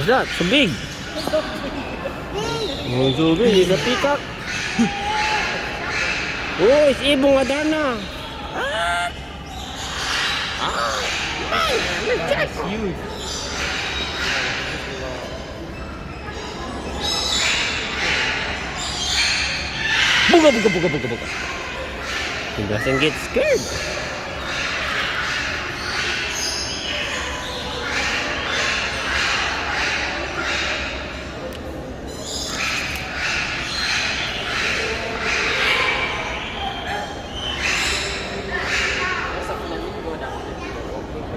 What's that? So big. Oh, so big. It's a peacock. Oh, it's ibong Adana. That's huge. Buga, buga, buga, buga, buga. He doesn't get scared.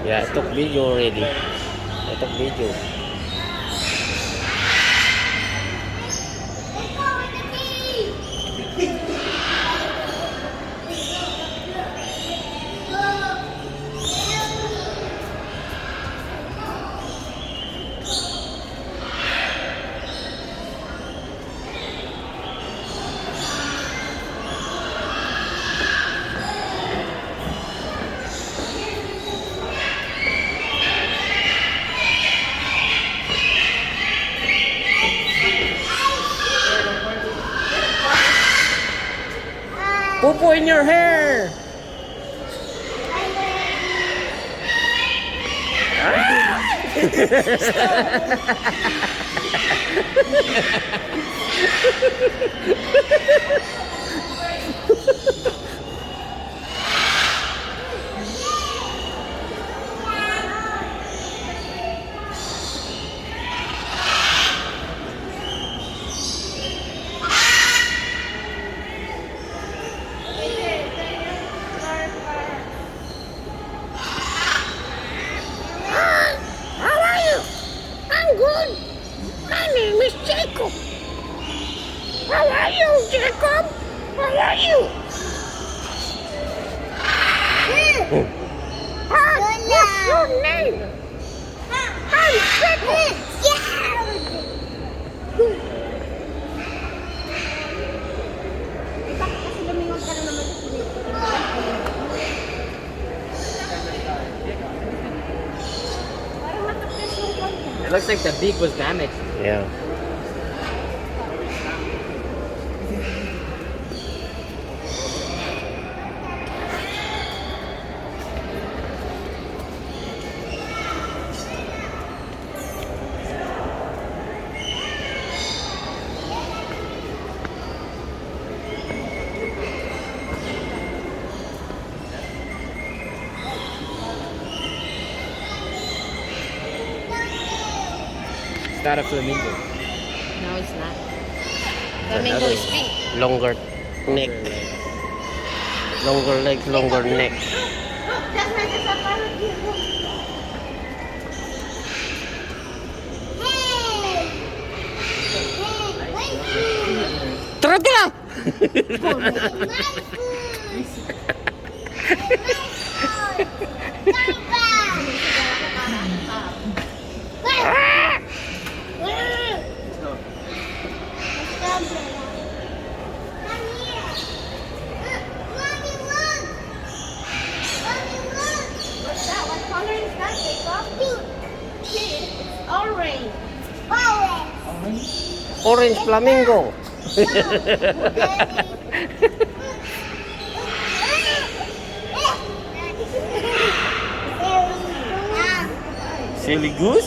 Yeah, I took video already. I took video. Popo in your hair. Good. My name is Jacob. How are you, Jacob? How are you? What's your name? I'm Jacob. It looks like the beak was damaged. Yeah. It's not a flamingo. No, it's not. Flamingo is pink. Longer neck. Longer legs, longer neck. Tara, tara! Orange. Orange flamingo. Silly goose.